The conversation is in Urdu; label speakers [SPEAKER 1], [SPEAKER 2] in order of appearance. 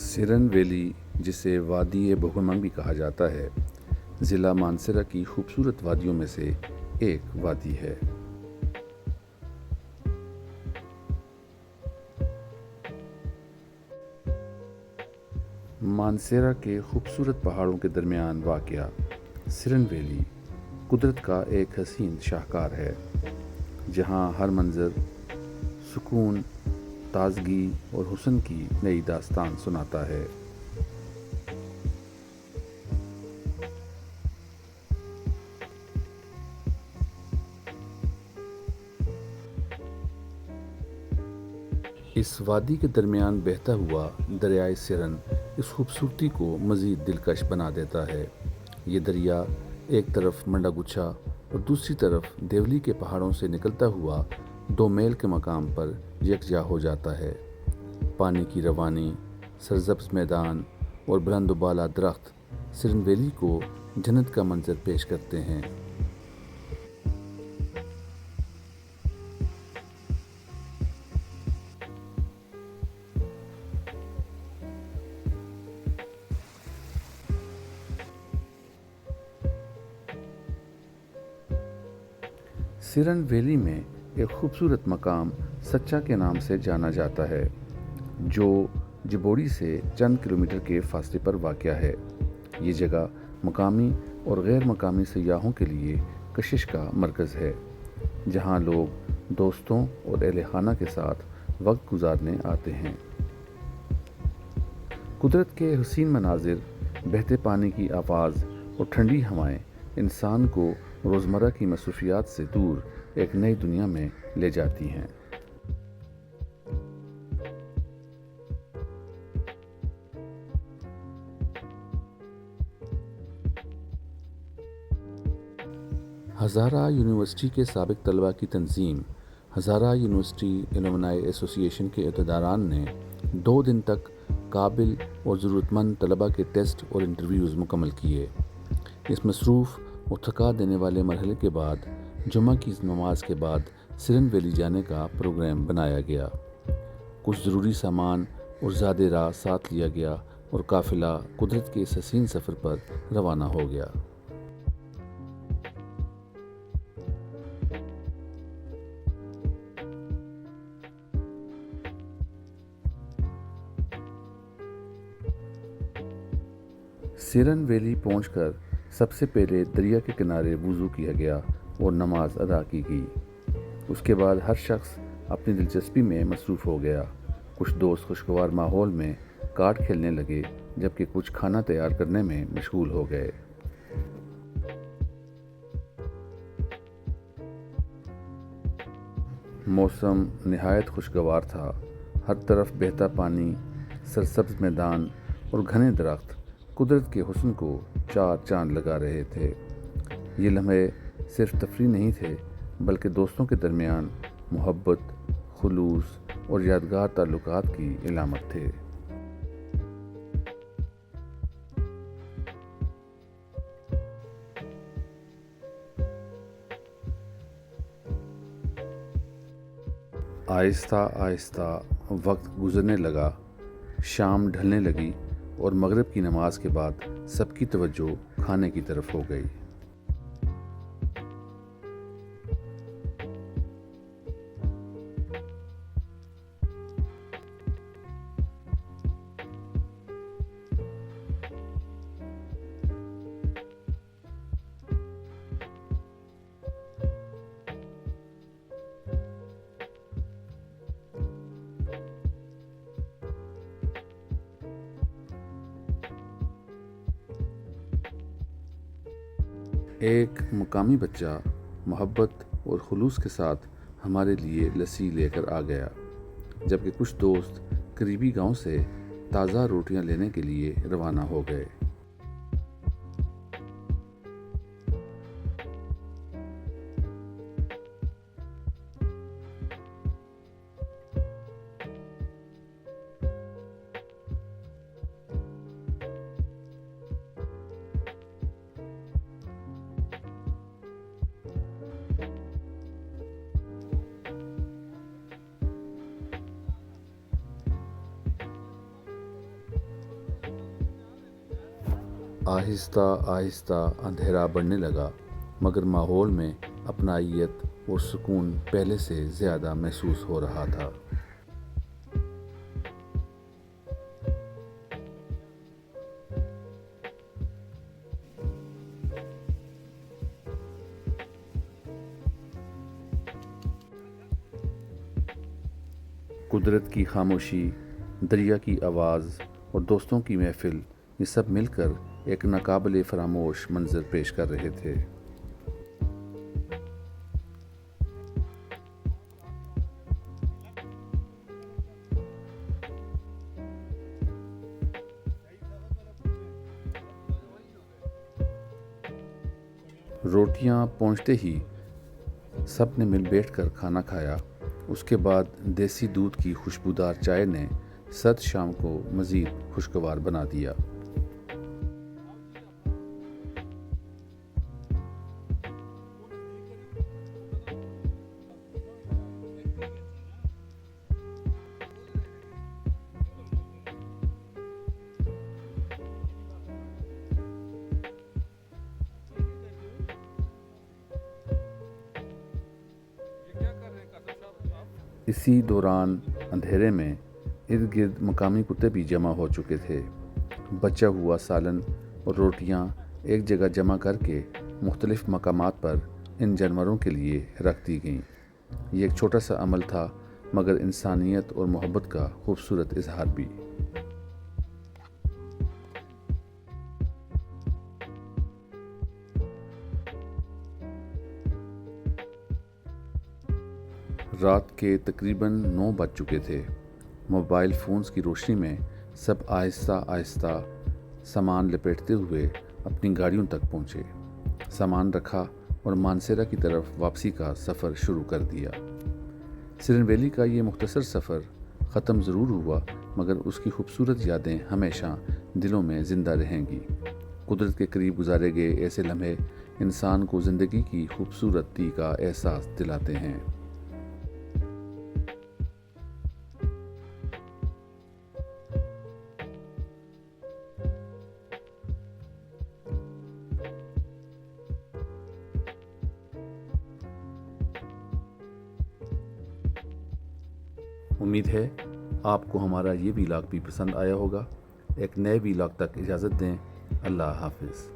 [SPEAKER 1] سرن ویلی، جسے وادی بھوگمنگ بھی کہا جاتا ہے، ضلع مانسیرا کی خوبصورت وادیوں میں سے ایک وادی ہے۔ مانسیرا کے خوبصورت پہاڑوں کے درمیان واقع سرن ویلی قدرت کا ایک حسین شاہکار ہے، جہاں ہر منظر سکون، تازگی اور حسن کی نئی داستان سناتا ہے۔ اس وادی کے درمیان بہتا ہوا دریائے سرن اس خوبصورتی کو مزید دلکش بنا دیتا ہے۔ یہ دریا ایک طرف منڈا گچھا اور دوسری طرف دیولی کے پہاڑوں سے نکلتا ہوا 2 میل کے مقام پر یکجا ہو جاتا ہے۔ پانی کی روانی، سرسبز میدان اور بلند و بالا درخت سرن ویلی کو جنت کا منظر پیش کرتے ہیں۔ سرن ویلی میں ایک خوبصورت مقام سچا کے نام سے جانا جاتا ہے، جو جبوڑی سے چند کلومیٹر کے فاصلے پر واقع ہے۔ یہ جگہ مقامی اور غیر مقامی سیاحوں کے لیے کشش کا مرکز ہے، جہاں لوگ دوستوں اور اہل خانہ کے ساتھ وقت گزارنے آتے ہیں۔ قدرت کے حسین مناظر، بہتے پانی کی آواز اور ٹھنڈی ہوائیں انسان کو روزمرہ کی مصروفیات سے دور ایک نئی دنیا میں لے جاتی ہیں۔ ہزارہ یونیورسٹی کے سابق طلباء کی تنظیم ہزارہ یونیورسٹی ایلومنائی ایسوسی ایشن کے عہدیداران نے 2 دن تک قابل اور ضرورت مند طلباء کے ٹیسٹ اور انٹرویوز مکمل کیے۔ اس مصروف اور تھکا دینے والے مرحلے کے بعد جمعہ کی نماز کے بعد سرن ویلی جانے کا پروگرام بنایا گیا۔ کچھ ضروری سامان اور زاد راہ ساتھ لیا گیا اور قافلہ قدرت کے اس حسین سفر پر روانہ ہو گیا۔ سرن ویلی پہنچ کر سب سے پہلے دریا کے کنارے وضو کیا گیا اور نماز ادا کی گئی۔ اس کے بعد ہر شخص اپنی دلچسپی میں مصروف ہو گیا۔ کچھ دوست خوشگوار ماحول میں کارڈ کھیلنے لگے، جبکہ کچھ کھانا تیار کرنے میں مشغول ہو گئے۔ موسم نہایت خوشگوار تھا۔ ہر طرف بہتا پانی، سرسبز میدان اور گھنے درخت قدرت کے حسن کو 4 چاند لگا رہے تھے۔ یہ لمحے صرف تفریح نہیں تھے، بلکہ دوستوں کے درمیان محبت، خلوص اور یادگار تعلقات کی علامت تھے۔ آہستہ آہستہ وقت گزرنے لگا، شام ڈھلنے لگی اور مغرب کی نماز کے بعد سب کی توجہ کھانے کی طرف ہو گئی۔ ایک مقامی بچہ محبت اور خلوص کے ساتھ ہمارے لیے لسی لے کر آ گیا، جبکہ کچھ دوست قریبی گاؤں سے تازہ روٹیاں لینے کے لیے روانہ ہو گئے۔ آہستہ آہستہ اندھیرا بڑھنے لگا، مگر ماحول میں اپنائیت اور سکون پہلے سے زیادہ محسوس ہو رہا تھا۔ قدرت کی خاموشی، دریا کی آواز اور دوستوں کی محفل، یہ سب مل کر ایک ناقابل فراموش منظر پیش کر رہے تھے۔ روٹیاں پہنچتے ہی سب نے مل بیٹھ کر کھانا کھایا۔ اس کے بعد دیسی دودھ کی خوشبودار چائے نے سرد شام کو مزید خوشگوار بنا دیا۔ اسی دوران اندھیرے میں ارد گرد مقامی کتے بھی جمع ہو چکے تھے۔ بچا ہوا سالن اور روٹیاں ایک جگہ جمع کر کے مختلف مقامات پر ان جانوروں کے لیے رکھ دی گئیں۔ یہ ایک چھوٹا سا عمل تھا، مگر انسانیت اور محبت کا خوبصورت اظہار بھی۔ رات کے تقریباً 9 بج چکے تھے۔ موبائل فونز کی روشنی میں سب آہستہ آہستہ سامان لپیٹتے ہوئے اپنی گاڑیوں تک پہنچے۔ سامان رکھا اور مانسیرا کی طرف واپسی کا سفر شروع کر دیا۔ سرن ویلی کا یہ مختصر سفر ختم ضرور ہوا، مگر اس کی خوبصورت یادیں ہمیشہ دلوں میں زندہ رہیں گی۔ قدرت کے قریب گزارے گئے ایسے لمحے انسان کو زندگی کی خوبصورتی کا احساس دلاتے ہیں۔ امید ہے آپ کو ہمارا یہ ویلاگ بھی پسند آیا ہوگا۔ ایک نئے ویلاگ تک اجازت دیں۔ اللہ حافظ۔